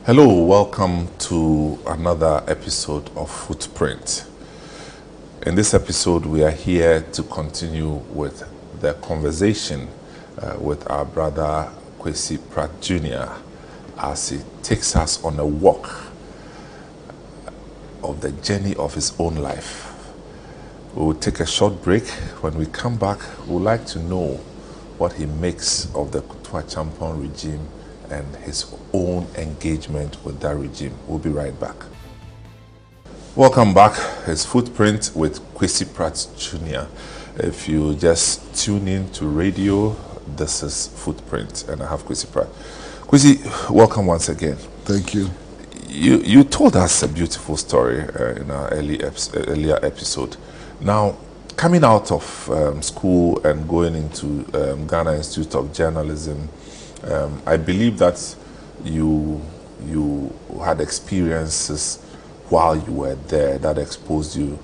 Hello, welcome to another episode of Footprint. In this episode, we are here to continue with the conversation with our brother Kwesi Pratt Jr. as he takes us on a walk of the journey of his own life. We will take a short break. When we come back, we would like to know what he makes of the Kufuor regime and his own engagement with that regime. We'll be right back. Welcome back. It's Footprint with Kwesi Pratt Jr. If you just tune in to radio, this is Footprint, and I have Kwesi Pratt. Kwesi, welcome once again. Thank you. You told us a beautiful story in our earlier episode. Now, coming out of school and going into Ghana Institute of Journalism, I believe that you had experiences while you were there that exposed you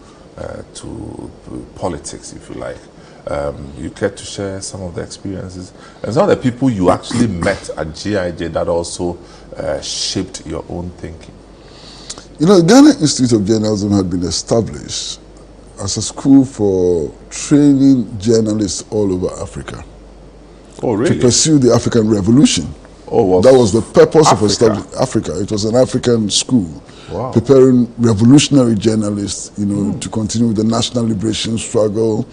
to politics, if you like. You care to share some of the experiences? And some of the people you actually met at GIJ that also shaped your own thinking. You know, the Ghana Institute of Journalism had been established as a school for training journalists all over Africa. Oh, really? To pursue the African Revolution. Oh, well, that was the purpose Africa. of establishing Africa. It was an African school. Wow. Preparing revolutionary journalists, to continue with the national liberation struggle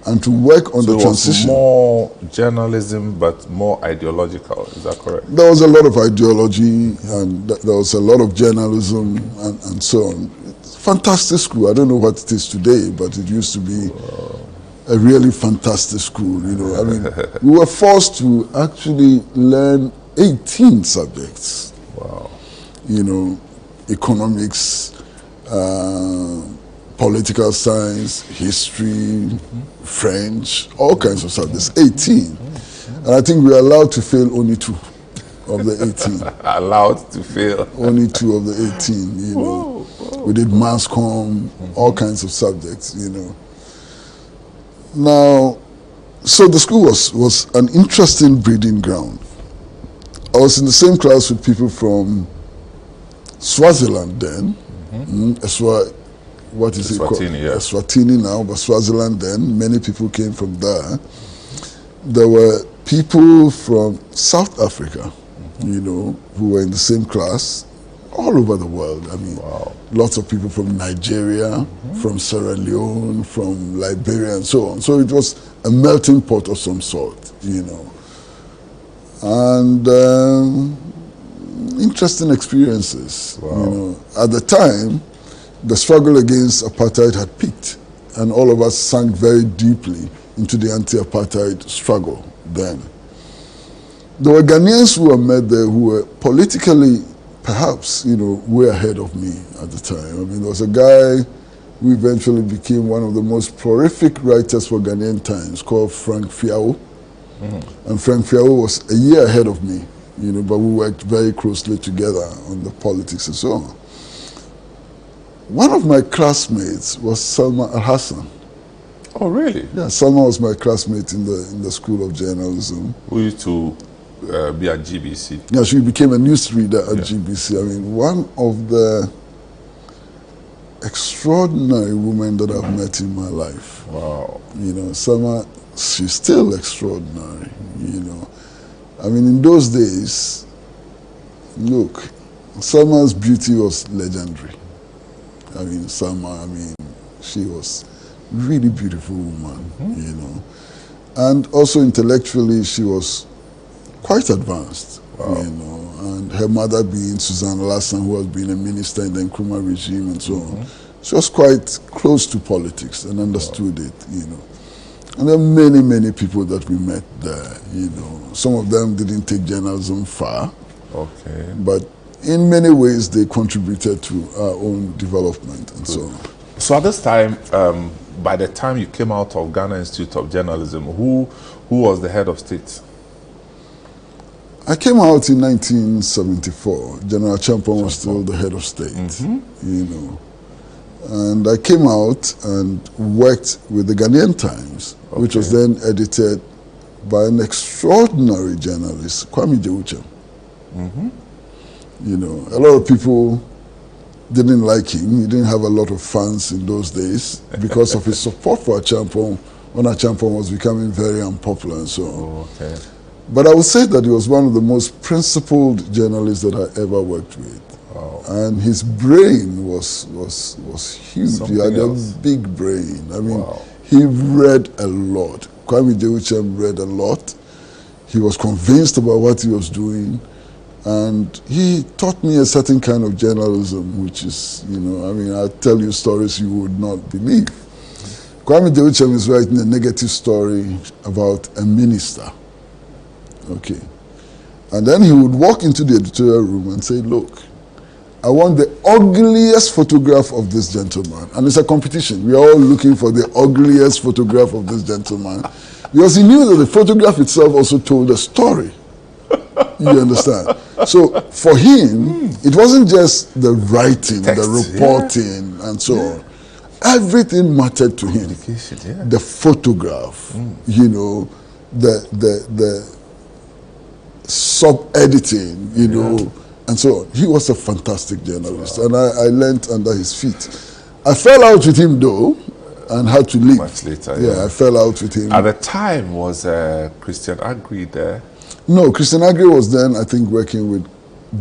and to work on the transition. It was more journalism, but more ideological. Is that correct? There was a lot of ideology and there was a lot of journalism and so on. It's a fantastic school. I don't know what it is today, but it used to be a really fantastic school. I mean, we were forced to actually learn 18 subjects. Wow. Economics, political science, history, French, all kinds of subjects, 18. And I think we were allowed to fail only 2 of the 18. Allowed to fail? Only 2 of the 18, Whoa. We did mass comm, all kinds of subjects, Now, so the school was an interesting breeding ground. I was in the same class with people from Swaziland then. What is it called? Yeah. Eswatini now, but Swaziland then. Many people came from there. There were people from South Africa, who were in the same class, all over the world. I mean, wow. Lots of people from Nigeria, from Sierra Leone, from Liberia, and so on. So it was a melting pot of some sort, And interesting experiences. Wow. At the time, the struggle against apartheid had peaked, and all of us sank very deeply into the anti-apartheid struggle then. There were Ghanaians who were met there who were politically, perhaps, way ahead of me at the time. I mean, there was a guy who eventually became one of the most prolific writers for Ghanaian Times called Frank Fiao. And Frank Fiao was a year ahead of me, but we worked very closely together on the politics and so on. One of my classmates was Salma Al-Hassan. Oh, really? Yeah, Salma was my classmate in the School of Journalism. Who used to be at GBC? Yeah, she became a newsreader at GBC. I mean, one of the extraordinary women that I've met in my life. Wow. Salma, she's still extraordinary, I mean, in those days, look, Salma's beauty was legendary. I mean, Salma, she was really beautiful woman, And also intellectually, she was quite advanced, wow. And her mother being Suzanne Lassan, who had been a minister in the Nkrumah regime and so on. She was quite close to politics and understood it, And there are many, many people that we met there, Some of them didn't take journalism far. Okay. But in many ways, they contributed to our own development and so on. So at this time, by the time you came out of Ghana Institute of Journalism, who was the head of state? I came out in 1974. General Champon was still the head of state, And I came out and worked with the Ghanaian Times, which was then edited by an extraordinary journalist, Kwame Jewuchem. You know, a lot of people didn't like him. He didn't have a lot of fans in those days because of his support for Achampong when Achampong was becoming very unpopular and so on. Oh, okay. But I would say that he was one of the most principled journalists that I ever worked with. Wow. And his brain was huge. Something He had else. a big brain. I mean, Wow. he read a lot. Kwame Dewuchem read a lot. He was convinced about what he was doing. And he taught me a certain kind of journalism, which is, you know, I mean, I'll tell you stories you would not believe. Kwame Dewuchem is writing a negative story about a minister. Okay. And then he would walk into the editorial room and say, look, I want the ugliest photograph of this gentleman. And it's a competition. We are all looking for the ugliest photograph of this gentleman. Because he knew that the photograph itself also told a story. You understand? So for him, it wasn't just the writing, Text, the reporting, and so on. Everything mattered to him. Yeah. The photograph, you know, the sub-editing, you know, and so on. He was a fantastic journalist, and I learned under his feet. I fell out with him though, and had to leave. Much later, Yeah, I fell out with him. At the time, was Christian Agri there? No, Christian Agri was then, I think, working with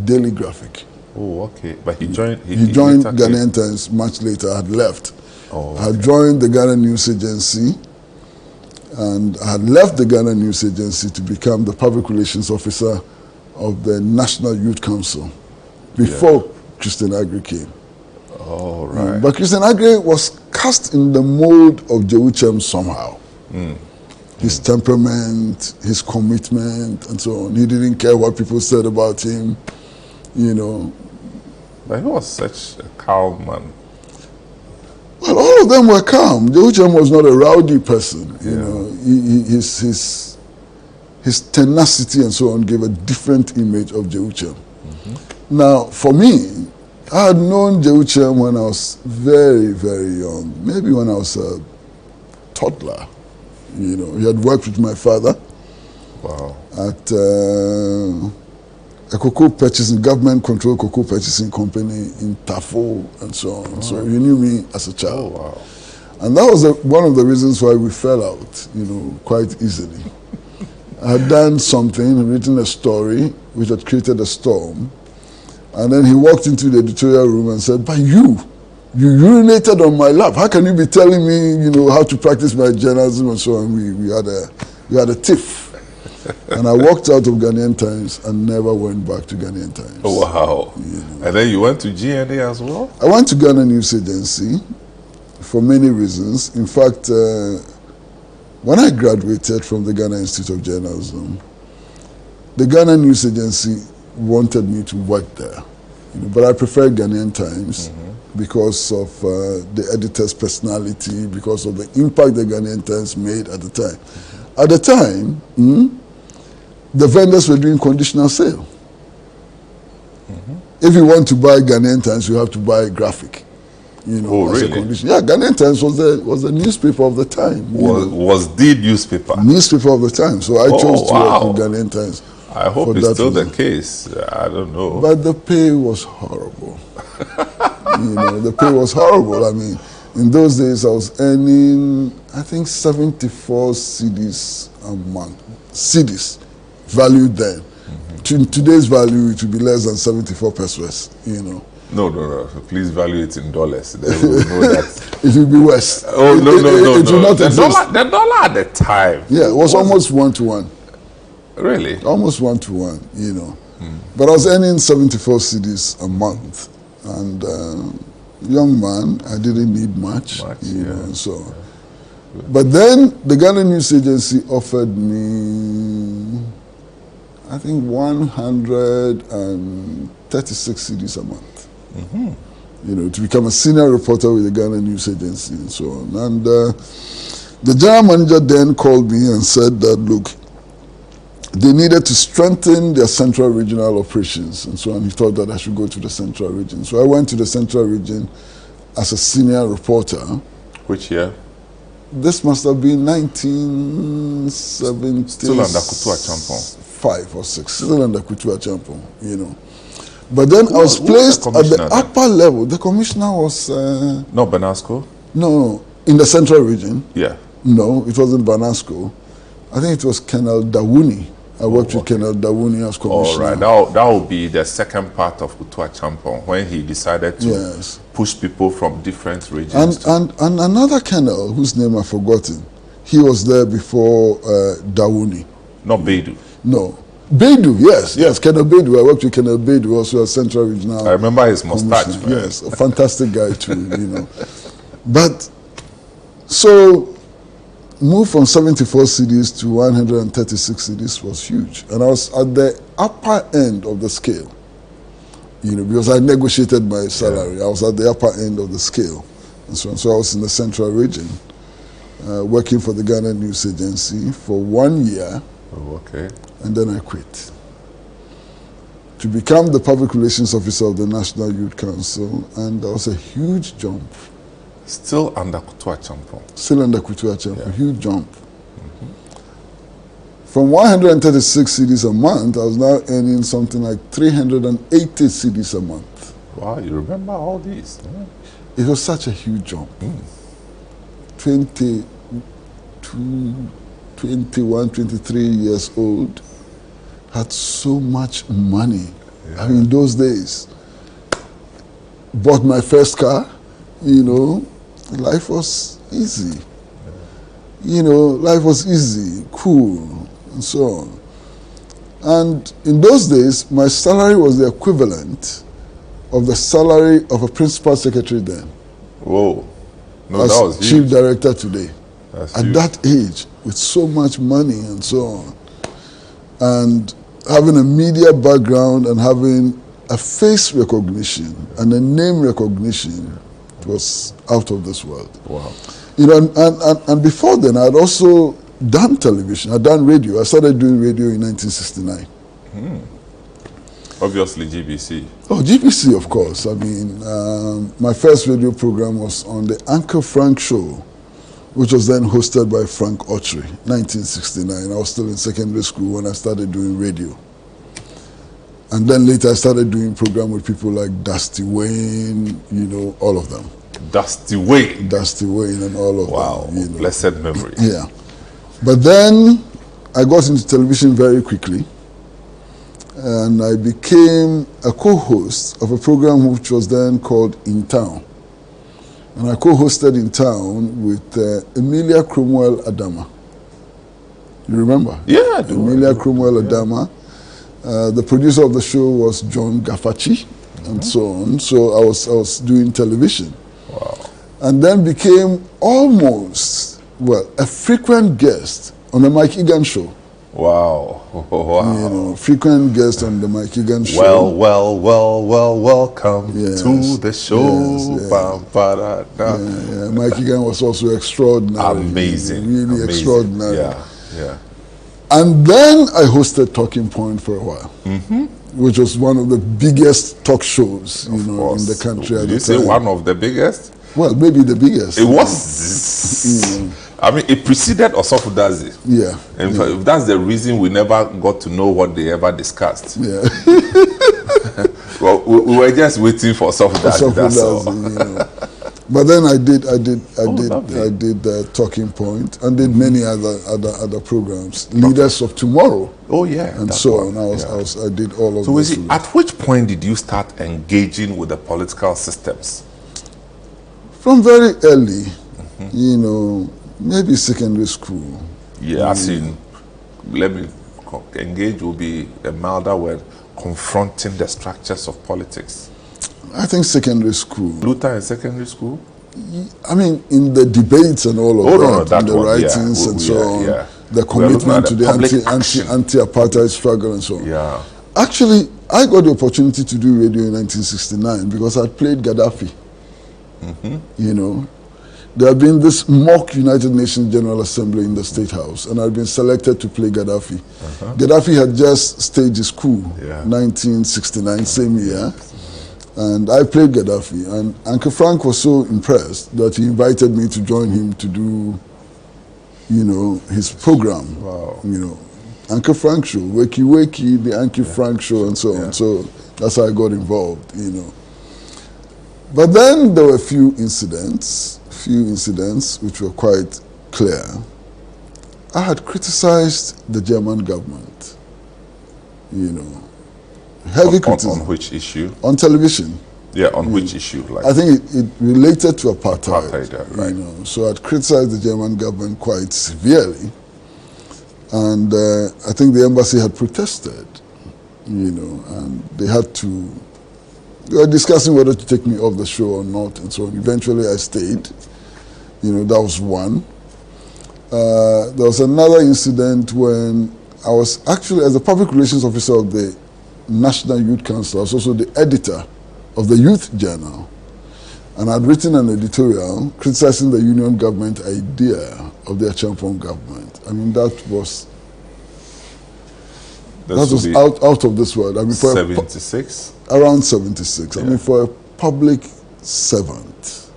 Daily Graphic. Oh, okay. But he joined. He joined later came- Ghanaian Times much later. Had left. Oh, I had joined the Ghana News Agency, and I had left the Ghana News Agency to become the public relations officer of the National Youth Council before Christian Agri came. Oh, right. But Christian Agri was cast in the mold of Dewuchem somehow. His temperament, his commitment, and so on. He didn't care what people said about him, you know. But he was such a calm man. Well, all of them were calm. Dewuchem was not a rowdy person, you know. His tenacity and so on gave a different image of Dewuchem. Now, for me, I had known Dewuchem when I was very, very young. Maybe when I was a toddler. You know, he had worked with my father at a cocoa purchasing, government-controlled cocoa purchasing company in Tafo and so on. So he knew me as a child. Oh, wow. And that was one of the reasons why we fell out, you know, quite easily. I had done something, written a story, which had created a storm. And then he walked into the editorial room and said, but you urinated on my lap. How can you be telling me, you know, how to practice my journalism and so on? We had a tiff. And I walked out of Ghanaian Times and never went back to Ghanaian Times. Oh, wow. You know. And then you went to GNA as well? I went to Ghana News Agency for many reasons. In fact, when I graduated from the Ghana Institute of Journalism, the Ghana News Agency wanted me to work there. You know, but I preferred Ghanaian Times because of the editor's personality, because of the impact the Ghanaian Times made at the time. At the time, the vendors were doing conditional sale. If you want to buy Ghanaian Times, you have to buy graphic. You know, Oh, as a really? condition. Yeah, Ghanaian Times was the newspaper of the time. you know. Was the newspaper? Newspaper of the time. So I chose to work with Ghanaian Times. I hope for it's that still the reason. case. I don't know. But the pay was horrible. You know, the pay was horrible. I mean, in those days I was earning, I think, 74 cedis a month. Cedis, valued then. In today's value, it would be less than 74 pesos, you know. No. Please value it in dollars. Then we'll know that. It would be worse. Oh, no. It will not The exist. dollar at the time. Yeah, it was almost 1-to-1. Really? Almost 1-to-1, you know. But I was earning 74 cedis a month. And young man, I didn't need much, you know, and so on. But then the Ghana News Agency offered me, I think, 136 cedis a month. You know, to become a senior reporter with the Ghana News Agency and so on. And the general manager then called me and said that, look, they needed to strengthen their central regional operations and so on. He thought that I should go to the central region. So I went to the central region as a senior reporter. Which year? This must have been 1975 Still under Kufuor Champong. or 6. Still under Kufuor Champong, you know. But then I was Who was placed the at the commissioner then? upper level. The commissioner was Not Benasco? no, in the central region. Yeah. No, it wasn't Banasco. I think it was Colonel Dawuni. I worked with okay. Colonel Dawuni as commissioner. All right, that will be the second part of Kufuor Champon, when he decided to Yes. push people from different regions. And another colonel whose name I've forgotten, he was there before Dawuni. Not Beidou. No. Beidou, yes, Colonel Beidou. I worked with Colonel Beidou, also a Central Regional. I remember his mustache. Commissioner. Man. Yes, a fantastic guy too, But, so, move from 74 cedis to 136 cedis was huge. And I was at the upper end of the scale, because I negotiated my salary. I was at the upper end of the scale. And so I was in the Central Region, working for the Ghana News Agency for 1 year. Oh, okay. And then I quit to become the public relations officer of the National Youth Council, and that was a huge jump. Still under Kufuor Champon. Still under Kufuor Champon, huge jump. From 136 cedis a month, I was now earning something like 380 cedis a month. Wow, you remember all these? Yeah. It was such a huge jump. 22, 21, 23 years old, had so much money. I mean, those days, bought my first car, life was easy. Life was easy, cool, and so on. And in those days, my salary was the equivalent of the salary of a principal secretary then. Whoa. No, as that was chief huge. director today. That's At huge. that age, with so much money and so on. And having a media background and having a face recognition and a name recognition, it was out of this world. Wow. And before then, I had also done television. I'd done radio. I started doing radio in 1969. Obviously, GBC. Oh, GBC, of course. I mean, my first radio program was on the Uncle Frank Show, which was then hosted by Frank Autry, 1969. I was still in secondary school when I started doing radio. And then later I started doing program with people like Dusty Wayne, all of them. Dusty Wayne. Dusty Wayne and all of Wow. them. Blessed memory. Yeah. But then I got into television very quickly. And I became a co-host of a program which was then called In Town. And I co-hosted In Town with Emilia Cromwell Adama. You remember? Yeah, I do. Emilia Cromwell Adama. The producer of the show was John Gafachi, and so on. So I was doing television. Wow. And then became almost, a frequent guest on the Mike Egan show. Wow. Wow. Frequent guest on the Mike Egan show. Welcome Yes, to the show. yes, yeah. Bam, ba, da, da. Mike Egan was also extraordinary. Amazing. Really Amazing. extraordinary. Yeah. And then I hosted Talking Point for a while, which was one of the biggest talk shows, in the country at Did the you say time. one of the biggest? Well, maybe the biggest. It was. I mean, it preceded Osofo-Dazi. Yeah. In fact, that's the reason we never got to know what they ever discussed. Yeah. Well, we were just waiting for Osofo-Dazi. That's all. But then I did lovely. Talking Point and did many other programs. Leaders of Tomorrow. Oh yeah, And that so one. on. I did all of So those. at which point did you start engaging with the political systems? From very early, maybe secondary school. Yeah, as in, engage will be a milder word, confronting the structures of politics. I think secondary school. Luther in secondary school? I mean, in the debates and all of that in the one, writings and so on, yeah. the We are looking commitment at to the the public action. anti-apartheid struggle and so on. Yeah. Actually, I got the opportunity to do radio in 1969 because I played Gaddafi. There had been this mock United Nations General Assembly in the State House, and I'd been selected to play Gaddafi. Gaddafi had just staged his coup, 1969, same year. And I played Gaddafi, and Uncle Frank was so impressed that he invited me to join him to do, his program. Wow. Uncle Frank Show, Wakey Wakey, the Uncle Frank Show, and so on. So That's how I got involved, But then there were a few incidents which were quite clear. I had criticized the German government, heavy criticism. On which issue? On television. Yeah, on which issue? Like, I think it related to apartheid. Right. So I'd criticized the German government quite severely. And I think the embassy had protested, and they were discussing whether to take me off the show or not, and so eventually I stayed. That was one. There was another incident when I was actually, as a public relations officer of the National Youth Council, I was also the editor of the Youth Journal. And I'd written an editorial criticizing the union government idea of the Achampong government. I mean, that was out of this world. I mean, 76? Around 76. Yeah. I mean, for a public servant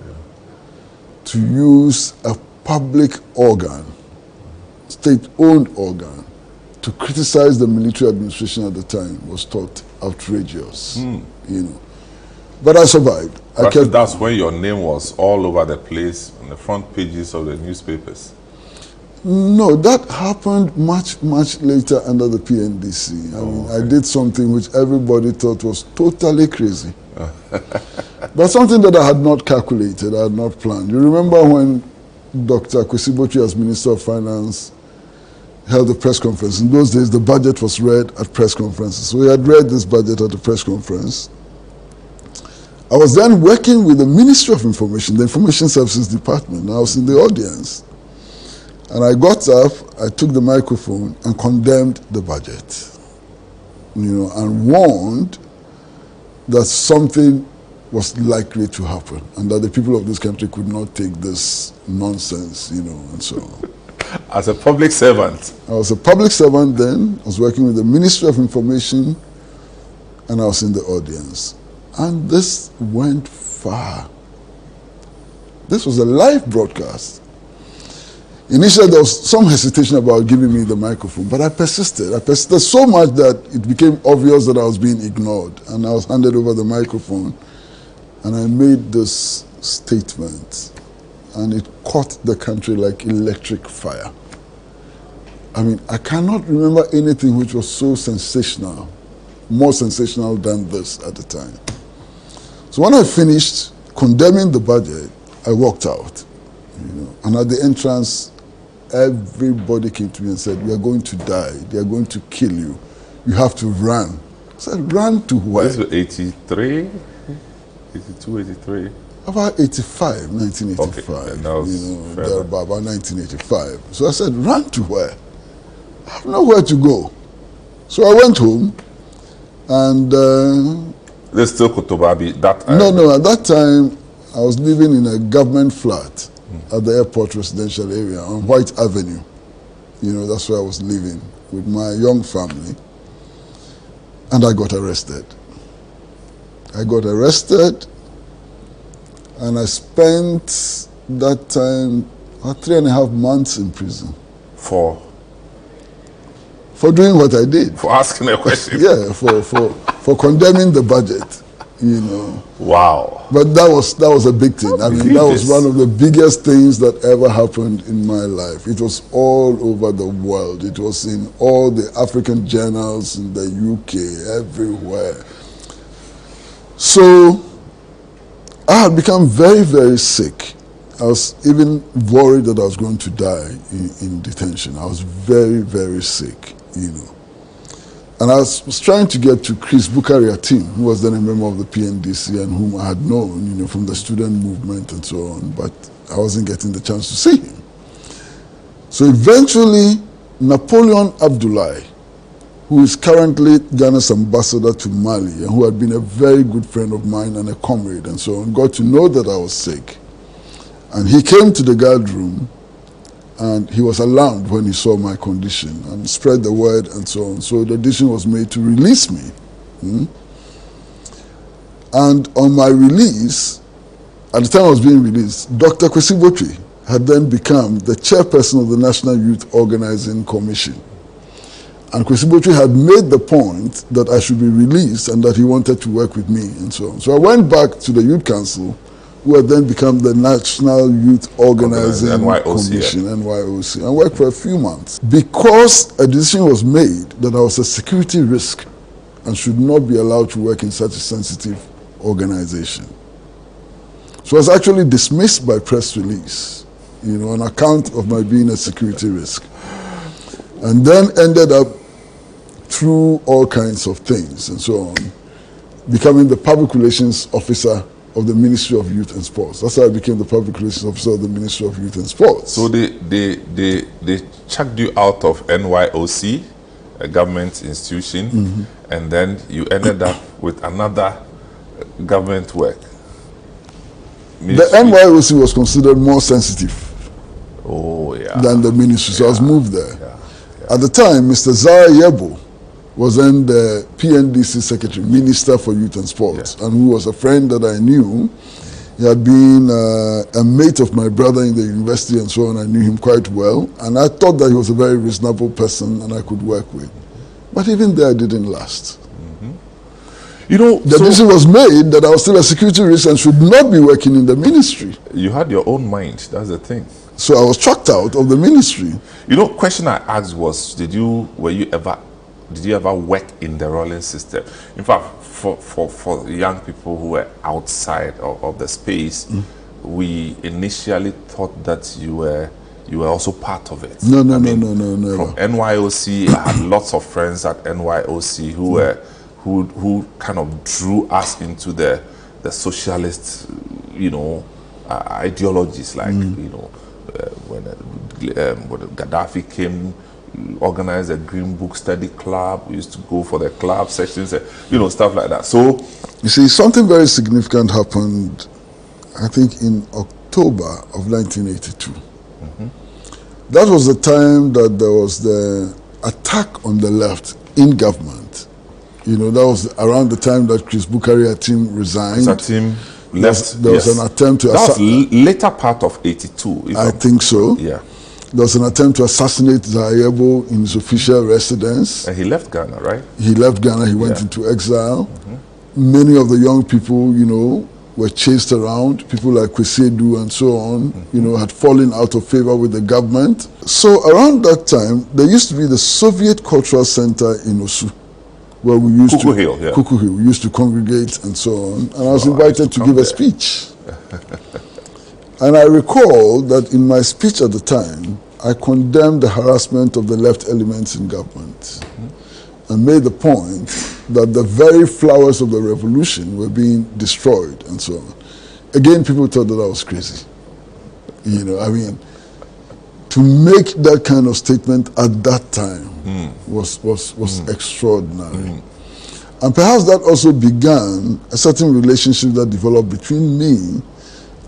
to use a public organ, state-owned organ, to criticize the military administration at the time was thought outrageous, But I survived. That's when your name was all over the place on the front pages of the newspapers. No, that happened much, much later under the PNDC. I did something which everybody thought was totally crazy. But something that I had not calculated, I had not planned. You remember when Dr. Kwesi, as Minister of Finance, held a press conference. In those days, the budget was read at press conferences. So we had read this budget at the press conference. I was then working with the Ministry of Information, the Information Services Department. I was in the audience. And I got up, I took the microphone and condemned the budget, and warned that something was likely to happen and that the people of this country could not take this nonsense, and so on. As a public servant? I was a public servant then. I was working with the Ministry of Information, and I was in the audience. And this went far. This was a live broadcast. Initially, there was some hesitation about giving me the microphone, but I persisted. I persisted so much that it became obvious that I was being ignored, and I was handed over the microphone, and I made this statement, and it caught the country like electric fire. I mean, I cannot remember anything which was so sensational, more sensational than this at the time. So when I finished condemning the budget, I walked out, and at the entrance, everybody came to me and said, "We are going to die. They are going to kill you. You have to run." I said, "Run to where?" This was 83, 82, 83. About 85, 1985. Okay, and that was about 1985. So I said, "Run to where? I have nowhere to go." So I went home, and There's still Kotobabi that time? No. At that time, I was living in a government flat at the airport residential area on White Avenue. That's where I was living with my young family. And I got arrested. And I spent that time 3.5 months in prison. For doing what I did. For asking a question? Yeah, for condemning the budget, Wow. But that was a big thing. I mean, that was one of the biggest things that ever happened in my life. It was all over the world. It was in all the African journals, in the UK, everywhere. So I had become very, very sick. I was even worried that I was going to die in detention. I was very, very sick, And I was trying to get to Chris Bukari-Atim, who was then a member of the PNDC and whom I had known, from the student movement and so on, but I wasn't getting the chance to see him. So eventually, Napoleon Abdullahi, who is currently Ghana's ambassador to Mali and who had been a very good friend of mine and a comrade and so on, got to know that I was sick. And he came to the guard room, and he was alarmed when he saw my condition and spread the word and so on. So the decision was made to release me. And on my release, at the time I was being released, Dr. Kwesi had then become the chairperson of the National Youth Organizing Commission. And Kwesi had made the point that I should be released and that he wanted to work with me and so on. So I went back to the Youth Council, who had then become the National Youth Organizing Commission, NYOC, and worked for a few months. Because a decision was made that I was a security risk and should not be allowed to work in such a sensitive organization. So I was actually dismissed by press release, on account of my being a security risk. And then ended up, through all kinds of things and so on, becoming the public relations officer of the Ministry of Youth and Sports. That's how I became the public relations officer of the Ministry of Youth and Sports. So they chucked you out of NYOC, a government institution, and then you ended up with another government work. Ministry. The NYOC was considered more sensitive than the ministry, so I was moved there. At the time, Mr. Zara Yebo was then the PNDC Secretary, Minister for Youth and Sports, and who was a friend that I knew. He had been a mate of my brother in the university and so on. I knew him quite well, and I thought that he was a very reasonable person and I could work with. But even there, it didn't last. The decision was made that I was still a security risk and should not be working in the ministry. You had your own mind, that's the thing. So I was chucked out of the ministry. Question I asked was, did you ever work in the Rawlings system? In fact, for young people who were outside of the space, we initially thought that you were also part of it. No. From NYOC, I had lots of friends at NYOC who kind of drew us into the socialist, ideologies, like when Gaddafi came, organized a Green Book Study Club. We used to go for the club sessions, stuff like that. So, you see, something very significant happened, I think, in October of 1982. That was the time that there was the attack on the left in government. That was around the time that Chris Bukari resigned. There was an attempt to... That was later part of 82. I think so. Yeah. There was an attempt to assassinate Zayebo in his official residence. And he left Ghana, right? He left Ghana, he went into exile. Many of the young people, were chased around. People like Kwesi and so on, had fallen out of favor with the government. So around that time, there used to be the Soviet Cultural Center in Osu, where we used Kuku Hill. We used to congregate and so on. And I was invited to give a speech. And I recall that in my speech at the time, I condemned the harassment of the left elements in government and made the point that the very flowers of the revolution were being destroyed and so on. Again, people thought that I was crazy. To make that kind of statement at that time was extraordinary. And perhaps that also began a certain relationship that developed between me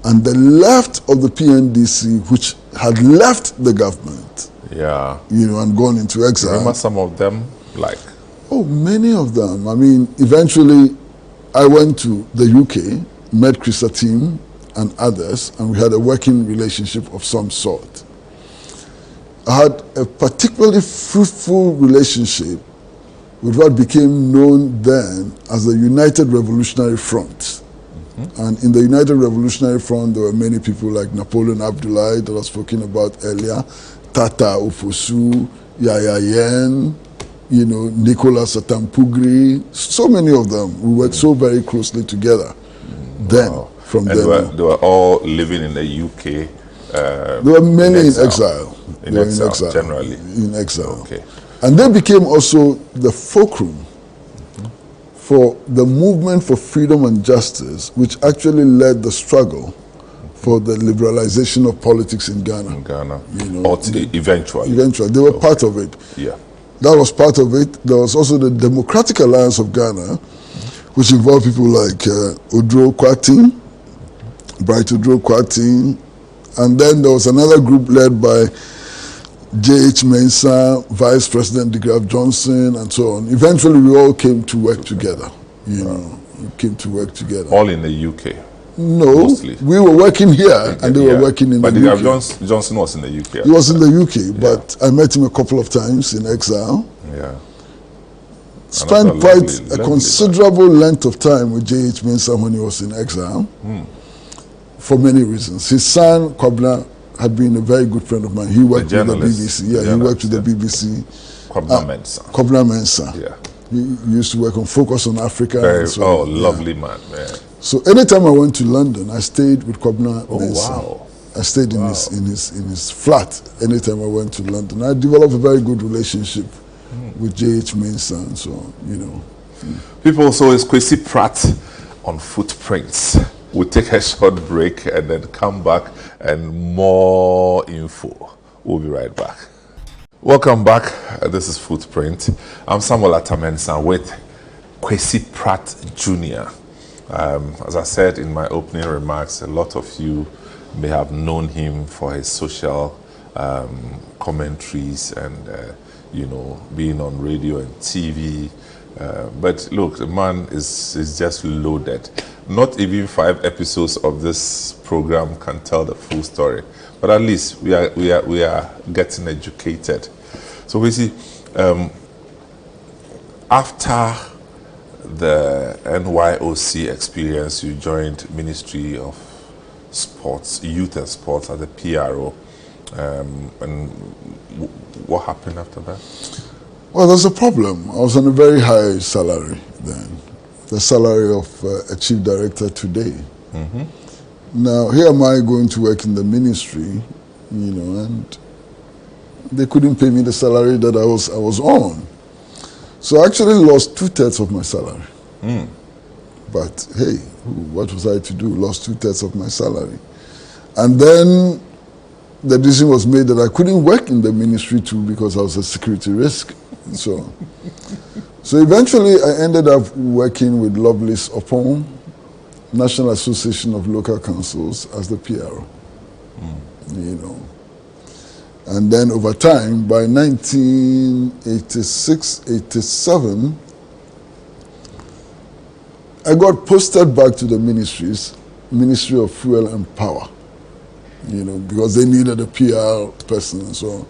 and the left of the PNDC, which had left the government. And gone into exile. Remember some of them, like? Oh, many of them. Eventually, I went to the UK, met Krista Team and others, and we had a working relationship of some sort. I had a particularly fruitful relationship with what became known then as the United Revolutionary Front. And in the United Revolutionary Front, there were many people like Napoleon Abdullahi that I was spoken about earlier, Tata Ofosu, Yaya Yen, Nicolas Atampugri, so many of them. We worked so very closely together then. From and them. They were all living in the UK. There were many in exile. In exile, generally. In exile. Okay. And they became also the fulcrum for the movement for freedom and justice, which actually led the struggle for the liberalization of politics in Ghana. Eventually. Eventually. They were part of it. Yeah. That was part of it. There was also the Democratic Alliance of Ghana, which involved people like Odro Kwati, Bright Odro Kwati, and then there was another group led by J.H. Mensah, Vice President de Graaf Johnson, and so on. Eventually, we all came to work together. We came to work together. All in the UK. No, mostly. we were working here and they were working in but the UK. Johnson was in the UK. He was in the UK, but I met him a couple of times in Exile. Yeah. Spent quite a considerable length of time with J.H. Mensah when he was in Exile, for many reasons. His son, Kwabena, had been a very good friend of mine. He worked with the BBC. Yeah, he worked with the BBC. Kwabena Mensah. Yeah. He used to work on Focus on Africa. Lovely man. So anytime I went to London, I stayed with Kwabena Mensah. Wow. I stayed in his flat anytime I went to London. I developed a very good relationship with J.H. Mensah, and so on, you know. People, so it's Kwesi Pratt on Footprints. We'll take a short break and then come back and more info. We'll be right back. Welcome back. This is Footprint. I'm Samuel Atamensa with Kwesi Pratt Jr. As I said in my opening remarks, a lot of you may have known him for his social commentaries and being on radio and TV. But look, the man is just loaded. Not even 5 episodes of this program can tell the full story. But at least we are getting educated. So we see, after the NYOC experience, you joined Ministry of Sports, Youth and Sports as a PRO. And what happened after that? Well, there's a problem. I was on a very high salary then, the salary of a chief director today. Now, here am I going to work in the ministry, and they couldn't pay me the salary that I was on. So I actually lost 2/3 of my salary. But hey, what was I to do? Lost 2/3 of my salary. And then the decision was made that I couldn't work in the ministry too because I was a security risk. So eventually I ended up working with Lovelace Opon, National Association of Local Councils, as the PRO. And then over time, by 1986, 87, I got posted back to the Ministry of Fuel and Power, because they needed a PR person and so on.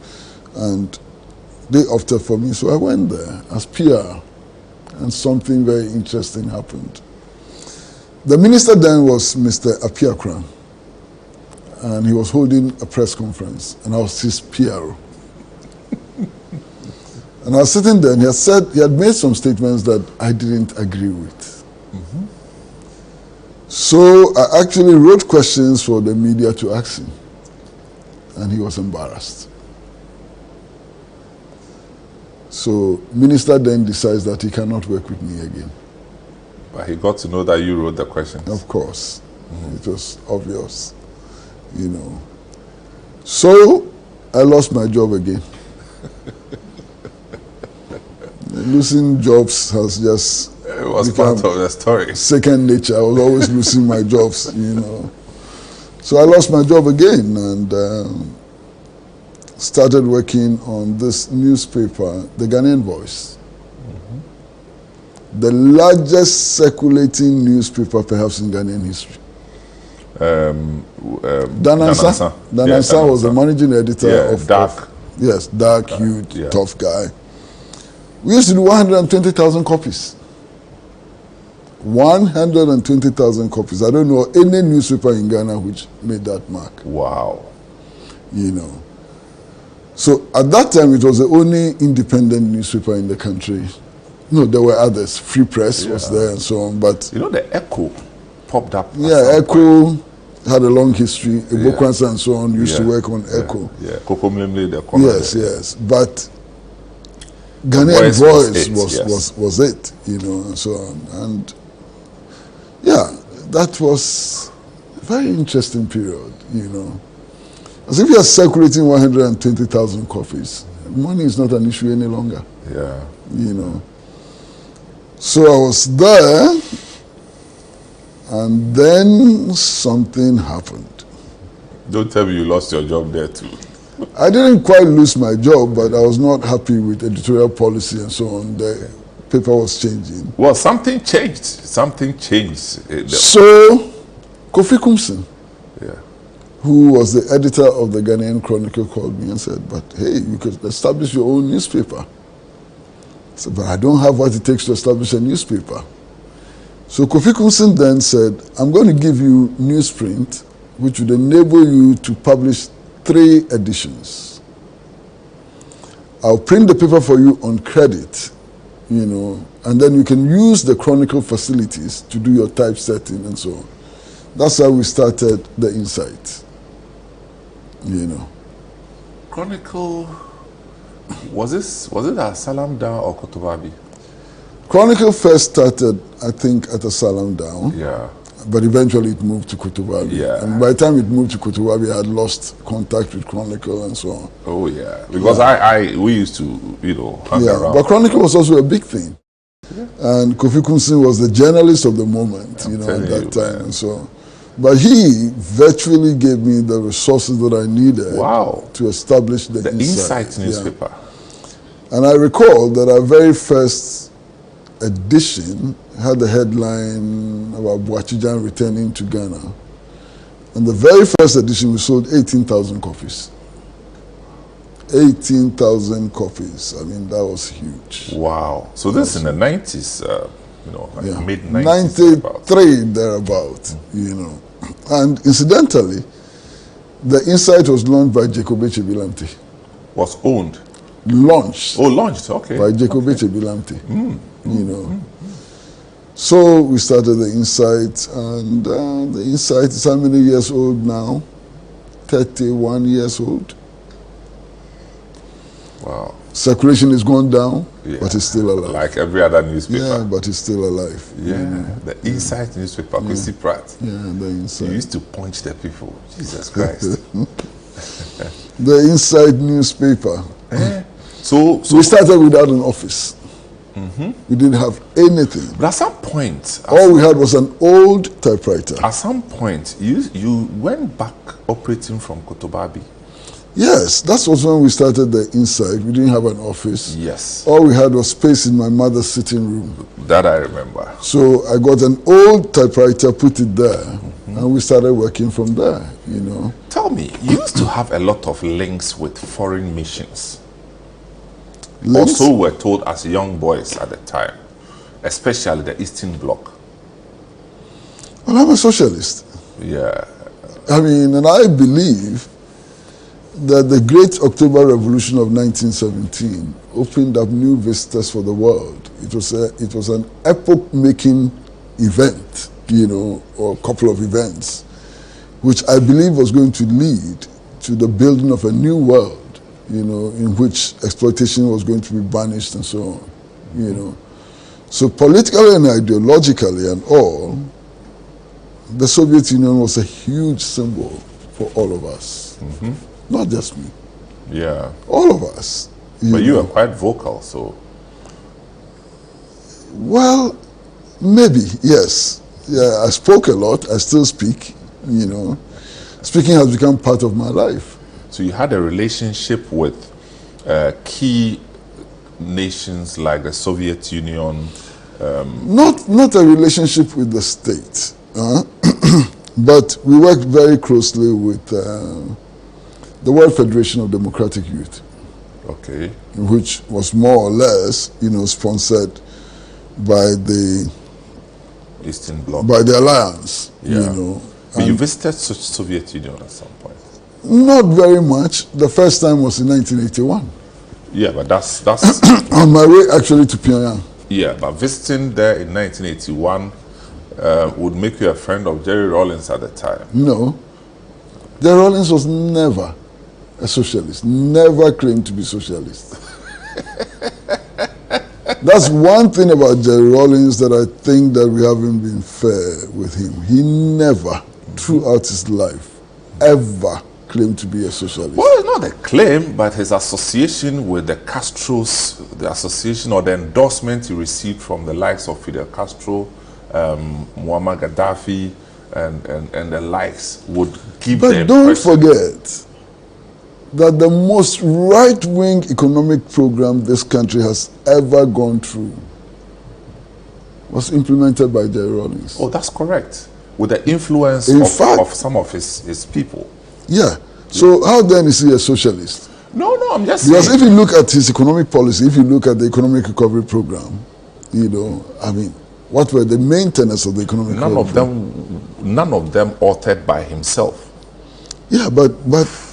And they opted for me, so I went there as PR, and something very interesting happened. The minister then was Mr. Apiakran, and he was holding a press conference, and I was his PRO. And I was sitting there, and he had made some statements that I didn't agree with. So I actually wrote questions for the media to ask him, and he was embarrassed. So minister then decides that he cannot work with me again. But he got to know that you wrote the questions. Of course. It was obvious, So I lost my job again. Losing jobs has just it was part of the story. Second nature. I was always losing my jobs, So I lost my job again and started working on this newspaper, the Ghanaian Voice. The largest circulating newspaper perhaps in Ghanaian history. Danansa was the managing editor of Dark. Dark, huge, tough guy. We used to do 120,000 copies. 120,000 copies. I don't know any newspaper in Ghana which made that mark. Wow. So at that time, it was the only independent newspaper in the country. No, there were others. Free Press was there and so on. But the Echo popped up. Echo had a long history. Ebokwansa and so on used to work on Echo. Koko Mlemle, the Yes. But Ghanaian Voice was it, and so on. And that was a very interesting period, As if you are circulating 120,000 copies, money is not an issue any longer. So I was there, and then something happened. Don't tell me you lost your job there too. I didn't quite lose my job, but I was not happy with editorial policy and so on. The paper was changing. Well, something changed. So, Kofi Kumsin, Yeah. who was the editor of the Ghanaian Chronicle, called me and said, but hey, you could establish your own newspaper. I said, but I don't have what it takes to establish a newspaper. So Kofi Kumsin then said, I'm going to give you newsprint, which would enable you to publish 3 editions. I'll print the paper for you on credit, you know, and then you can use the Chronicle facilities to do your typesetting and so on. That's how we started the Insight, you know. Chronicle, was it at Salam Down or Kotobabi? Chronicle first started, I think, at a Salam Down. Yeah. But eventually it moved to Kotobabi. Yeah. And by the time it moved to Kotobabi, I had lost contact with Chronicle and so on. Oh yeah, because we used to, you know, hang around. But Chronicle was also a big thing. Yeah. And Kofi Kumsin was the journalist of the moment, you know, at that time and so on. But he virtually gave me the resources that I needed to establish the Insight newspaper. And I recall that our very first edition had the headline about Boachijan returning to Ghana. And the very first edition, we sold 18,000 copies. 18,000 copies. I mean, that was huge. Wow. So this in the 90s, you know, like mid-90s. 93, thereabout, you know. And incidentally, the Insight was launched by Jacob Echebilamte. Was owned? Launched. Oh, launched, okay. By Jacob Echebilamte, you know. So we started the Insight, and the Insight is how many years old now? 31 years old. Wow. Circulation is gone down, but it's still alive. Like every other newspaper. Yeah, but it's still alive. Yeah, you know? The Insight newspaper, Kwesi Pratt. Yeah, the Insight. You used to punch the people. Jesus Christ. The Insight newspaper. So we started without an office. We didn't have anything. But at some point, all we had was an old typewriter. At some point, you went back operating from Kotobabi. Yes, that was when we started the Insight. We didn't have an office. Yes. All we had was space in my mother's sitting room. That I remember. So I got an old typewriter, put it there, and we started working from there, you know. Tell me, you used to have a lot of links with foreign missions. Links? Also were told as young boys at the time, especially the Eastern Bloc. Well, I'm a socialist. Yeah. I mean, and I believe that the great October Revolution of 1917 opened up new vistas for the world. It was an epoch-making event, you know, or a couple of events, which I believe was going to lead to the building of a new world, you know, in which exploitation was going to be banished and so on, you know. So politically and ideologically and all, the Soviet Union was a huge symbol for all of us. Not just me. Yeah. All of us. But you are quite vocal, so. Well, maybe, yes. Yeah, I spoke a lot. I still speak, you know. Speaking has become part of my life. So you had a relationship with key nations like the Soviet Union? Not a relationship with the state. But we worked very closely with the World Federation of Democratic Youth. Okay. Which was more or less, you know, sponsored by the Eastern Bloc. By the alliance, yeah. You know. But you visited Soviet Union at some point? Not very much. The first time was in 1981. Yeah, but that's on my way actually to Pyongyang. Yeah, but visiting there in 1981 would make you a friend of Jerry Rawlings at the time. No. Jerry Rawlings was never a socialist, never claimed to be socialist. That's one thing about Jerry Rawlings that I think that we haven't been fair with him. He never, throughout his life, ever claimed to be a socialist. Well, it's not a claim, but his association with the Castros, the association or the endorsement he received from the likes of Fidel Castro, Muammar Gaddafi, and the likes would give the impression. But don't forget that the most right-wing economic program this country has ever gone through was implemented by Jerry Rawlings. Oh, that's correct. with the influence of some of his people. Yeah. So how then is he a socialist? No, I'm just because saying. If you look at his economic policy, if you look at the economic recovery program, I mean, what were the main tenets of the economic recovery program? None of them authored by himself. Yeah, but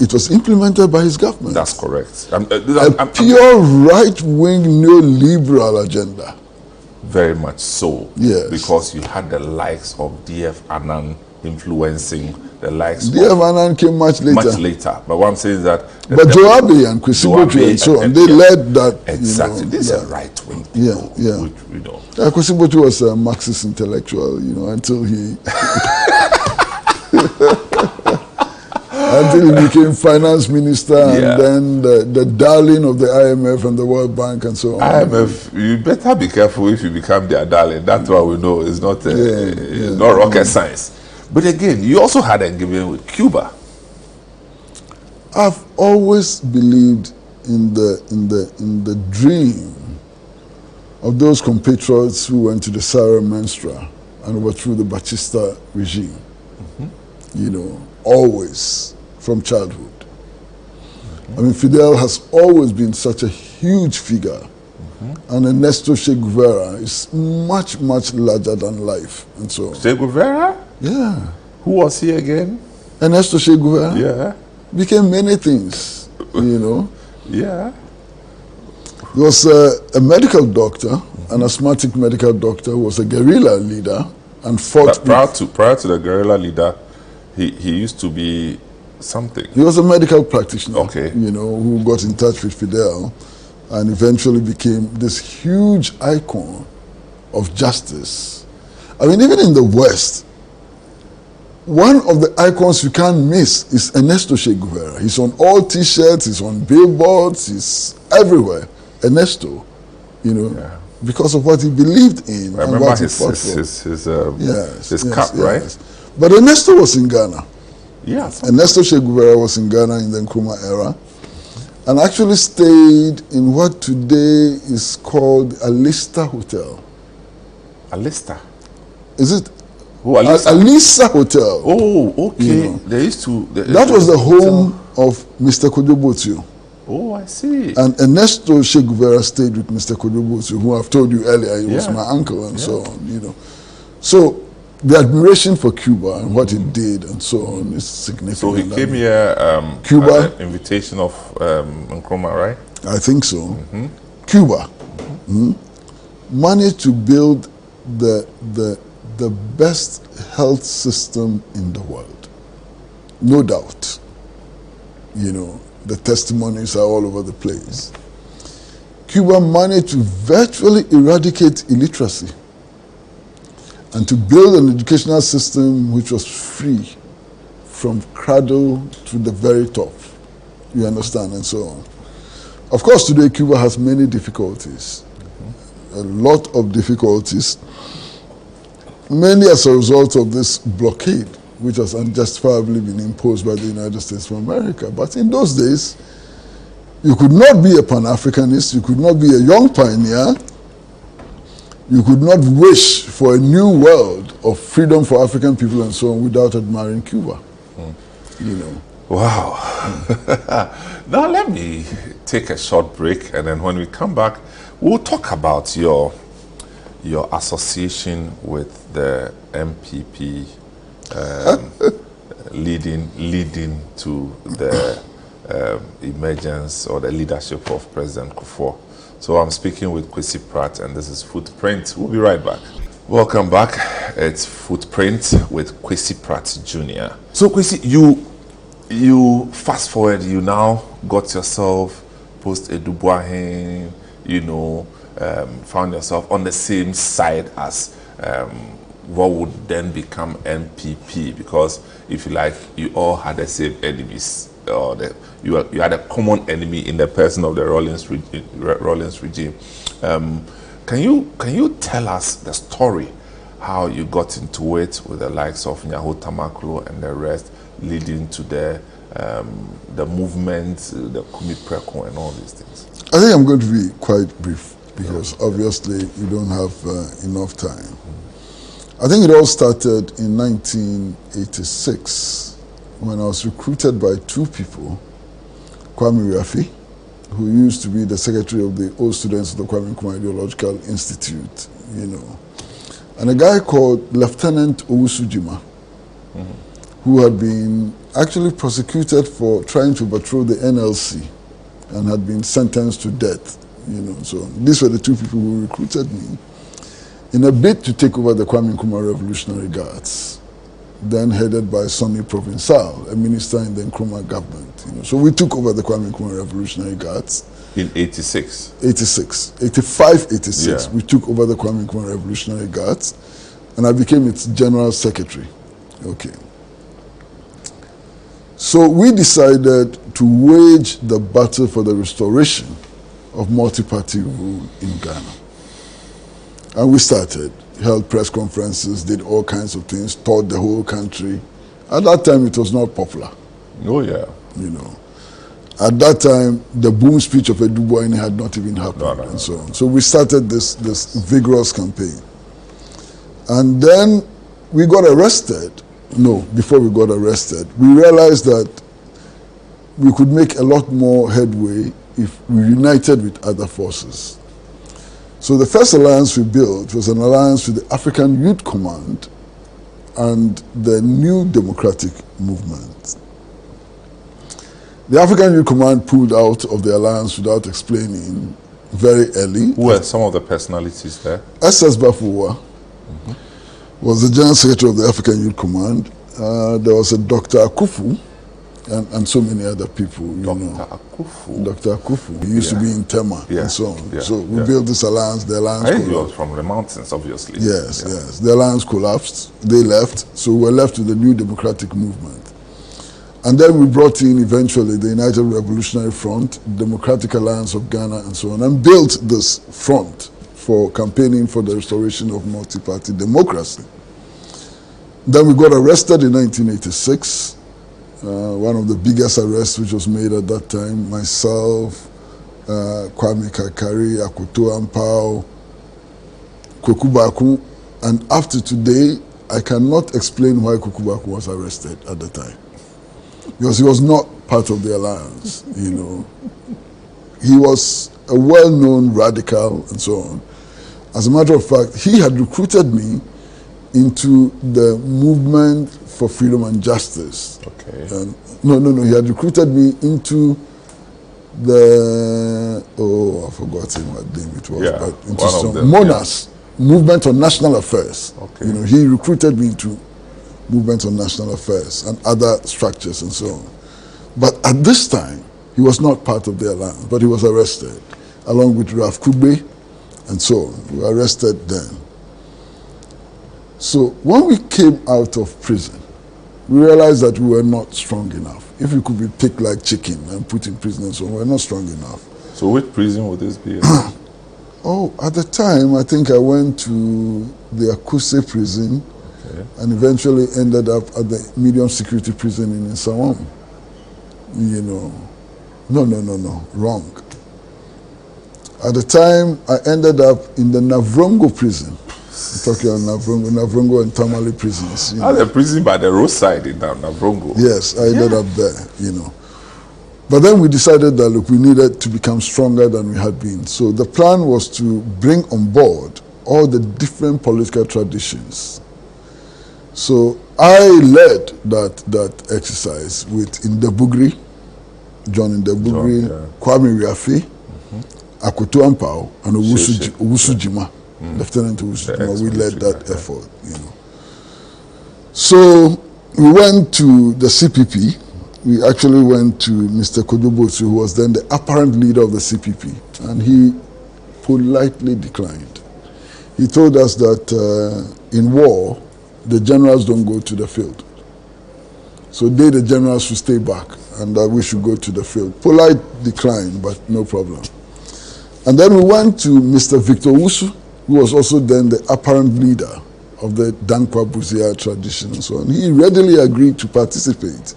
it was implemented by his government. That's correct. A pure right-wing neoliberal agenda. Very much so. Yes. Because you had the likes of D.F. Annan influencing the likes D.F. Annan came much later. Much later. But what I'm saying is that... But Joe Abbey and Kwesi and so on, they led that... Exactly. These are right-wing people. Yeah. Which, Kwesi was a Marxist intellectual, until he... until he became finance minister and then the darling of the IMF and the World Bank and so on. IMF, you better be careful if you become their darling. That's what we know. It's not not rocket science. But again, you also had a given with Cuba. I've always believed in the dream of those compatriots who went to the Sahara Menstra and overthrew the Batista regime. Always, from childhood. I mean, Fidel has always been such a huge figure, and Ernesto Che Guevara is much, much larger than life, and so on. Che Guevara? Yeah. Who was he again? Ernesto Che Guevara? Yeah. Became many things, Yeah. He was a medical doctor, an asthmatic medical doctor who was a guerrilla leader and fought... Prior to the guerrilla leader, he used to be something. He was a medical practitioner, okay. Who got in touch with Fidel and eventually became this huge icon of justice. I mean, even in the West, one of the icons you can't miss is Ernesto Che Guevara. He's on all T-shirts, he's on billboards, he's everywhere. Ernesto, because of what he believed in. I remember his cap, right? But Ernesto was in Ghana. Yes. Ernesto Che Guevara was in Ghana in the Nkrumah era and actually stayed in what today is called Alista Hotel. Alista? Is it? Oh, Alista. Alisa Hotel. Oh, okay. They used to... that was the home of Mr. Kodobotio. Oh, I see. And Ernesto Che Guevara stayed with Mr. Kodobotio, who I've told you earlier, he was my uncle and so on, So the admiration for Cuba and what it did and so on is significant. So he came here Cuba, at an invitation of Nkrumah, right? I think so. Cuba managed to build the best health system in the world. No doubt. The testimonies are all over the place. Cuba managed to virtually eradicate illiteracy and to build an educational system which was free from cradle to the very top. You understand, and so on. Of course, today Cuba has many difficulties, a lot of difficulties, mainly as a result of this blockade, which has unjustifiably been imposed by the United States of America. But in those days, you could not be a Pan-Africanist, you could not be a young pioneer, you could not wish for a new world of freedom for African people and so on without admiring Cuba. Wow. Now let me take a short break, and then when we come back, we'll talk about your association with the MPP leading to the emergence or the leadership of President Kufuor. So I'm speaking with Kwesi Pratt, and this is Footprint. We'll be right back. Welcome back. It's Footprint with Kwesi Pratt Jr. So Kwesi, you fast forward, you now got yourself post-Edubuahin, found yourself on the same side as what would then become MPP, because if you like, you all had the same enemies, or you had a common enemy in the person of the Rawlings regime. Can you tell us the story, how you got into it with the likes of Nyaho Tamaklo and the rest, leading to the movement, the Kumi Preko and all these things? I think I'm going to be quite brief because obviously you don't have enough time. I think it all started in 1986 when I was recruited by two people, Kwame Riafi, who used to be the secretary of the old students of the Kwame Nkrumah Ideological Institute, you know, and a guy called Lieutenant Owusu-Jima, who had been actually prosecuted for trying to overthrow the NLC and had been sentenced to death, you know. So these were the two people who recruited me in a bid to take over the Kwame Nkrumah Revolutionary Guards, then headed by Sonny Provençal, a minister in the Nkrumah government. You know. So we took over the Kwame Nkrumah Revolutionary Guards. In 86? 85, 86, Yeah. we took over the Kwame Nkrumah Revolutionary Guards, and I became its general secretary. Okay. So we decided to wage the battle for the restoration of multi-party rule in Ghana. And we started, held press conferences, did all kinds of things, taught the whole country. At that time, it was not popular. Oh, yeah. You know. At that time, the boom speech of Edu Boyne had not even happened, and so on. So we started this vigorous campaign. And then we got arrested. No, before we got arrested, we realized that we could make a lot more headway if we united with other forces. So the first alliance we built was an alliance with the African Youth Command and the New Democratic Movement. The African Youth Command pulled out of the alliance without explaining very early. Who were some of the personalities there? SS Bafuwa was the General Secretary of the African Youth Command. There was a Dr. Akufo and so many other people. Dr. Akufo. Dr. Akufo. He used to be in Tema and so on. Yeah. So we built this alliance. The alliance I think he collapsed. was from the mountains, obviously. Yes, yes. The alliance collapsed. They left. So we were left with the New Democratic Movement. And then we brought in eventually the United Revolutionary Front, Democratic Alliance of Ghana, and so on, and built this front for campaigning for the restoration of multi-party democracy. Then we got arrested in 1986. One of the biggest arrests which was made at that time, myself, Kwame Kakari, Akoto Ampao, Kokubaku, and after today, I cannot explain why Kokubaku was arrested at the time. Because he was not part of the alliance, you know. He was a well-known radical and so on. As a matter of fact, he had recruited me into the movement for freedom and justice. Okay. No, he had recruited me into the, I've forgotten what name it was, Yeah, but into one of some them, MONAS, Movement on National Affairs. Okay. You know, he recruited me into Movement on National Affairs and other structures and so on. But at this time, he was not part of the alliance, but he was arrested, along with Ralph Kugbe and so on. We were arrested then. So when we came out of prison, we realized that we were not strong enough. If we could be picked like chicken and put in prison and so on, we were not strong enough. So which prison would this be? At the time, I think I went to the Akuse prison, okay, and eventually ended up at the medium security prison in Nsawam. You know, no, wrong. At the time, I ended up in the Navrongo prison. I'm talking about Navrongo and Tamale prisons. The prison by the roadside in Navrongo. Yes, I ended up there, you know. But then we decided that, look, we needed to become stronger than we had been. So the plan was to bring on board all the different political traditions. So I led that exercise with Ndebugri, John Ndebugri, Kwame Riafi, Akoto Ampao, and Owusu-Jima, Lieutenant Owusu-Jima. We led that effort, you know. So we went to the CPP. We actually went to Mr. Kodobosu, who was then the apparent leader of the CPP, and he politely declined. He told us that in war, the generals don't go to the field. So the generals should stay back, and that we should go to the field. Polite decline, but no problem. And then we went to Mr. Victor Wusu, who was also then the apparent leader of the Dankwa Buzia tradition and so on. He readily agreed to participate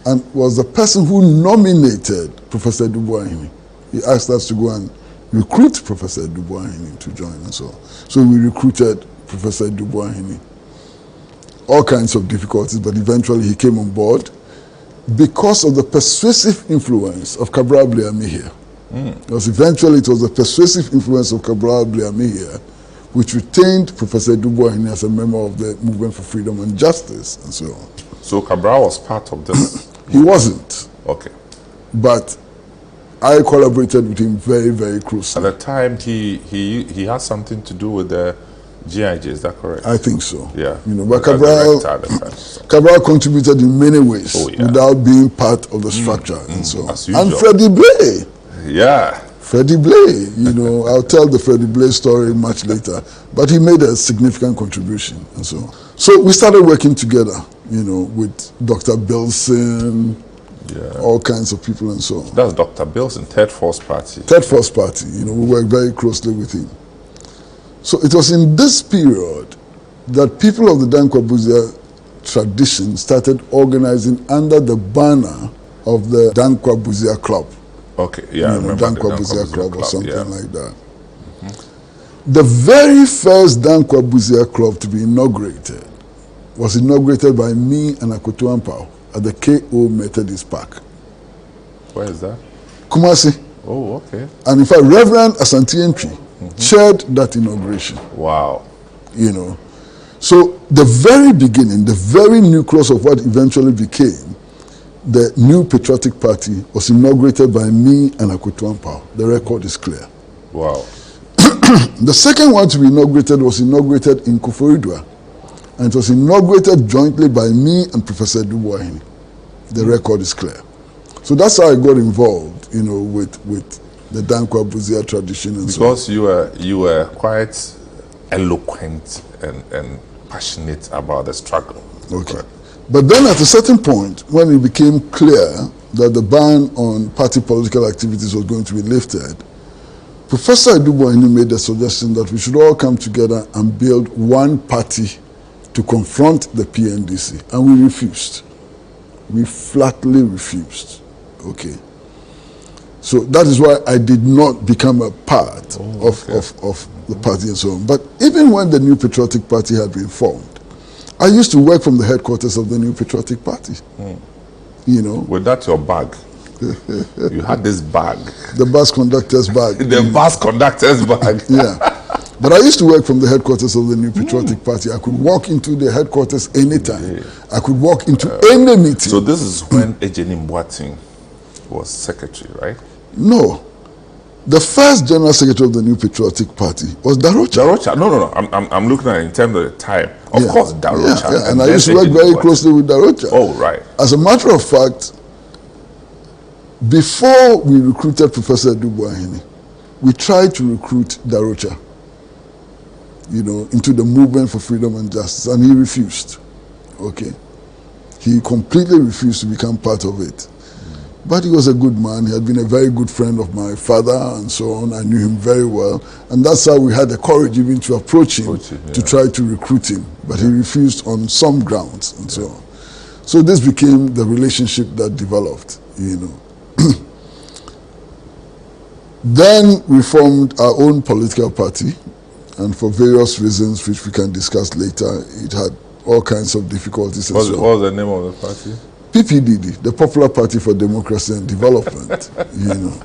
and was the person who nominated Professor Dubois-Hini. He asked us to go and recruit Professor Dubois-Hini to join and so on. So we recruited Professor Dubois-Hini. All kinds of difficulties, but eventually he came on board because of the persuasive influence of Cabral Bliami here. Because eventually it was the persuasive influence of Cabral Bliami here which retained Professor Dubois-Hini as a member of the Movement for Freedom and Justice and so on. So Cabral was part of this? He wasn't. Okay. But I collaborated with him very, very closely. At the time, he had something to do with the GIJ, is that correct? I think so. Yeah. You know, but Cabral contributed in many ways without being part of the structure and so on. And Freddie Blay. Yeah. Freddie Blay, you know, I'll tell the Freddie Blay story much later, but he made a significant contribution and so on. So we started working together, you know, with Dr. Bilson, all kinds of people and so on. That's Dr. Bilson, Third Force Party. Third Force Party, you know, we worked very closely with him. So it was in this period that people of the Dankwa-Busia tradition started organizing under the banner of the Dankwa-Busia Club. Okay, yeah, you know, Dankwa-Busia Club or something like that. Mm-hmm. The very first Dankwa-Busia Club to be inaugurated was inaugurated by me and Akufo-Addo at the KO Methodist Park. Where is that? Kumasi. Oh, okay. And in fact, Reverend Asante Entry chaired that inauguration. Wow. You know. So the very beginning, the very nucleus of what eventually became the new Patriotic Party was inaugurated by me and Akufo-Addo. The record is clear. Wow. The second one to be inaugurated was inaugurated in Akufo-Addo. And it was inaugurated jointly by me and Professor Dubois-Hini. The record is clear. So that's how I got involved, you know, with the Dankwa-Busia tradition and so on. Because you were quite eloquent and passionate about the struggle. Okay. Right. But then at a certain point, when it became clear that the ban on party political activities was going to be lifted, Professor Dubois-Hini made the suggestion that we should all come together and build one party to confront the PNDC. And we refused. We flatly refused. Okay. So that is why I did not become a part of the party and so on. But even when the New Patriotic Party had been formed, I used to work from the headquarters of the New Patriotic Party. You know. Was that your bag? You had this bag. The bus conductor's bag. The bus conductor's bag. Yeah. But I used to work from the headquarters of the New Patriotic Party. I could walk into the headquarters anytime. Yeah. I could walk into any meeting. So this is when Ejeni Mboating was secretary, right? No. The first general secretary of the New Patriotic Party was Darocha. Darocha? No. I'm looking at it in terms of the time. Of course, Darocha. Yeah. And I used to work very closely with Darocha. Oh, right. As a matter of fact, before we recruited Professor Dubois-Hini, we tried to recruit Darocha, you know, into the Movement for Freedom and Justice, and he refused. Okay. He completely refused to become part of it. But he was a good man. He had been a very good friend of my father and so on. I knew him very well. And that's how we had the courage even to approach him to try to recruit him. But he refused on some grounds and so on. So this became the relationship that developed, you know. Then we formed our own political party. And for various reasons, which we can discuss later, it had all kinds of difficulties. What was the name of the party? PPDD, the Popular Party for Democracy and Development. You know.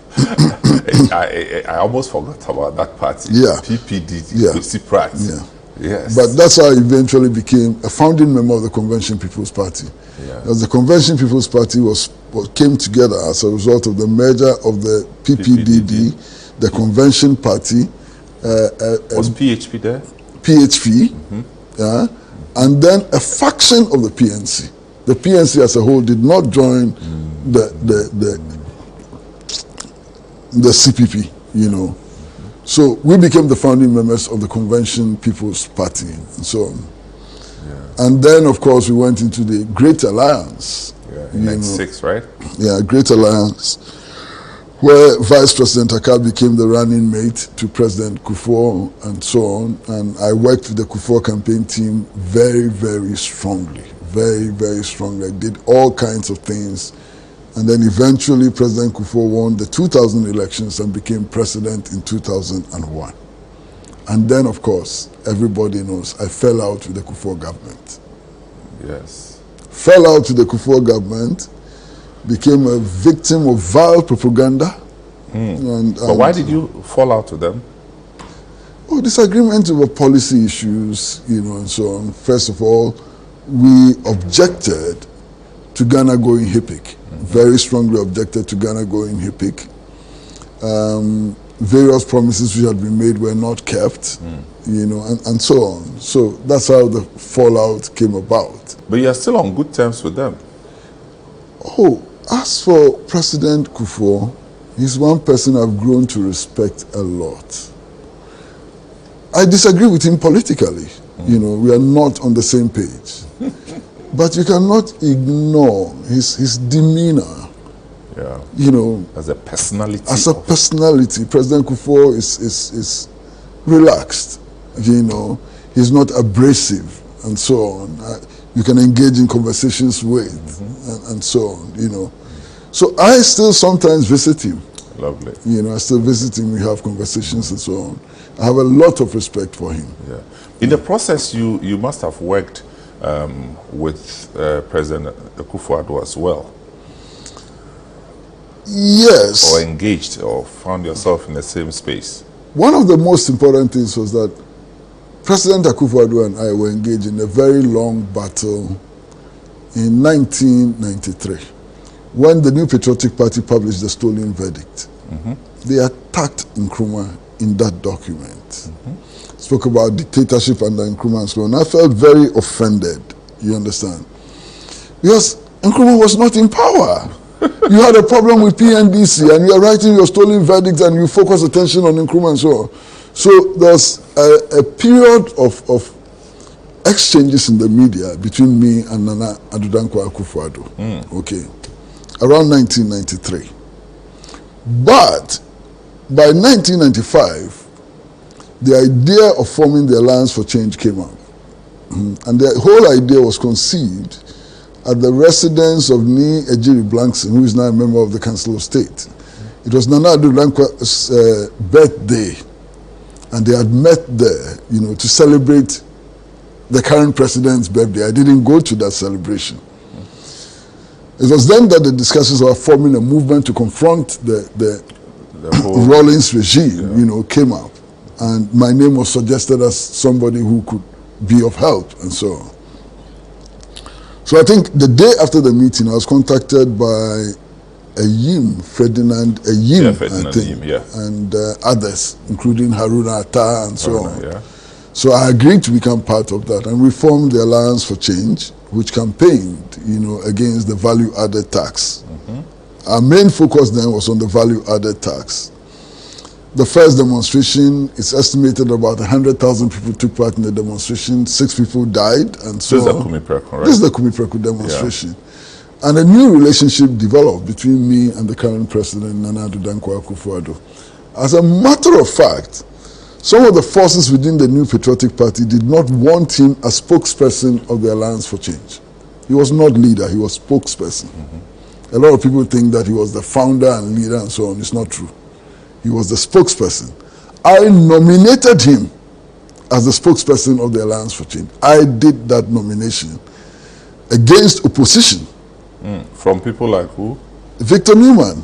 I almost forgot about that party. Yeah. PPDD, yeah. Kwesi Pratt. Yeah. Yes. But that's how I eventually became a founding member of the Convention People's Party. Yeah. Because the Convention People's Party came together as a result of the merger of the PPDD, the Convention Party. Was PHP there? PHP, and then a faction of the PNC. The PNC as a whole did not join the CPP, you know. So we became the founding members of the Convention People's Party and so on. Yeah. And then, of course, we went into the Great Alliance. Yeah, in 96, right? Yeah, Great Alliance, where Vice President Akal became the running mate to President Kufuor and so on. And I worked with the Kufuor campaign team very, very strongly. Very, very strongly. I did all kinds of things. And then eventually President Kufuor won the 2000 elections and became president in 2001. And then, of course, everybody knows I fell out with the Kufuor government. Yes. Fell out with the Kufuor government, became a victim of vile propaganda. But why did you fall out with them? Oh, disagreement over policy issues, and so on. First of all, we objected to Ghana going HIPIC. Very strongly objected to Ghana going HIPIC. Various promises which had been made were not kept, and so on. So that's how the fallout came about. But you are still on good terms with them. Oh, as for President Kufuor, he's one person I've grown to respect a lot. I disagree with him politically. We are not on the same page. But you cannot ignore his demeanor. Yeah. As a personality. As a personality, President Kufuor is relaxed. He's not abrasive and so on. You can engage in conversations with and so on. So I still sometimes visit him. Lovely. I still visit him. We have conversations and so on. I have a lot of respect for him. Yeah. In the process, you must have worked with President Akufo-Addo as well. Yes. Or engaged, or found yourself in the same space. One of the most important things was that President Akufo-Addo and I were engaged in a very long battle in 1993, when the New Patriotic Party published the Stolen Verdict. They attacked Nkrumah in that document. Spoke about dictatorship under Nkrumah and so on. I felt very offended, you understand? Because Nkrumah was not in power. You had a problem with PNDC and you are writing your stolen verdict and you focus attention on Nkrumah and so on. So there's a period of exchanges in the media between me and Nana Addo Dankwa Akufo-Addo, okay, around 1993. But by 1995, the idea of forming the Alliance for Change came up. And the whole idea was conceived at the residence of Ni Ejiri Blankson, who is now a member of the Council of State. It was Nana Addo Dankwa's birthday, and they had met there, to celebrate the current president's birthday. I didn't go to that celebration. It was then that the discussions about forming a movement to confront the Rawlings regime, came up. And my name was suggested as somebody who could be of help and so on. So I think the day after the meeting, I was contacted by Ferdinand Ayim, and others, including Haruna Atta and so on. Yeah. So I agreed to become part of that, and we formed the Alliance for Change, which campaigned, against the value-added tax. Our main focus then was on the value-added tax. The first demonstration, it's estimated about 100,000 people took part in the demonstration. 6 people died, and so This is the Kumipreko, right? This is the Kumipreko demonstration. Yeah. And a new relationship developed between me and the current president, Nana Addo Dankwa Akufo-Addo. As a matter of fact, some of the forces within the New Patriotic Party did not want him as spokesperson of the Alliance for Change. He was not leader, he was spokesperson. A lot of people think that he was the founder and leader and so on. It's not true. He was the spokesperson. I nominated him as the spokesperson of the Alliance for Change. I did that nomination against opposition. From people like who? Victor Newman.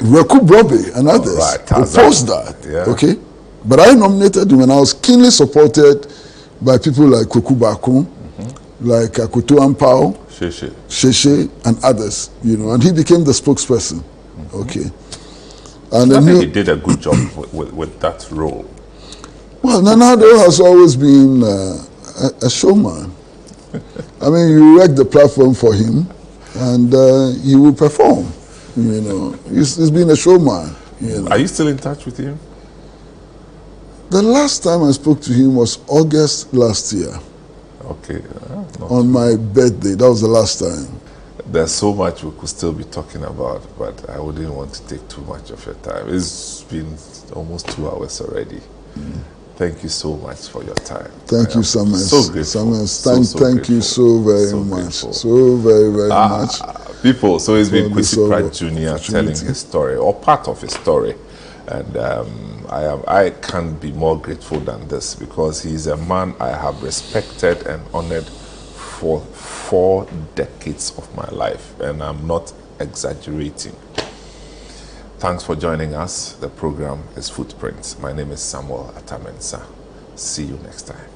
Reku Brobe and others opposed that. Yeah. Okay? But I nominated him, and I was keenly supported by people like Koku Bakun, like Akoto Ampao, Sheshe, and others, and he became the spokesperson. Okay. And I think he did a good job with that role. Well, Nana Addo has always been a showman. I mean, you erect the platform for him, and he will perform. He's been a showman. Are you still in touch with him? The last time I spoke to him was August last year. Okay. On my birthday. That was the last time. There's so much we could still be talking about, but I wouldn't want to take too much of your time. It's been almost 2 hours already. Thank you so much for your time. Thank you, Samuels. So grateful. Thank you so very much. Grateful. So very, very much. People, so it's been Kwesi Pratt Jr. telling his story, or part of his story. And I can't be more grateful than this, because he's a man I have respected and honored for 4 decades of my life, and I'm not exaggerating. Thanks for joining us. The program is Footprints. My name is Samuel Atamensa. See you next time.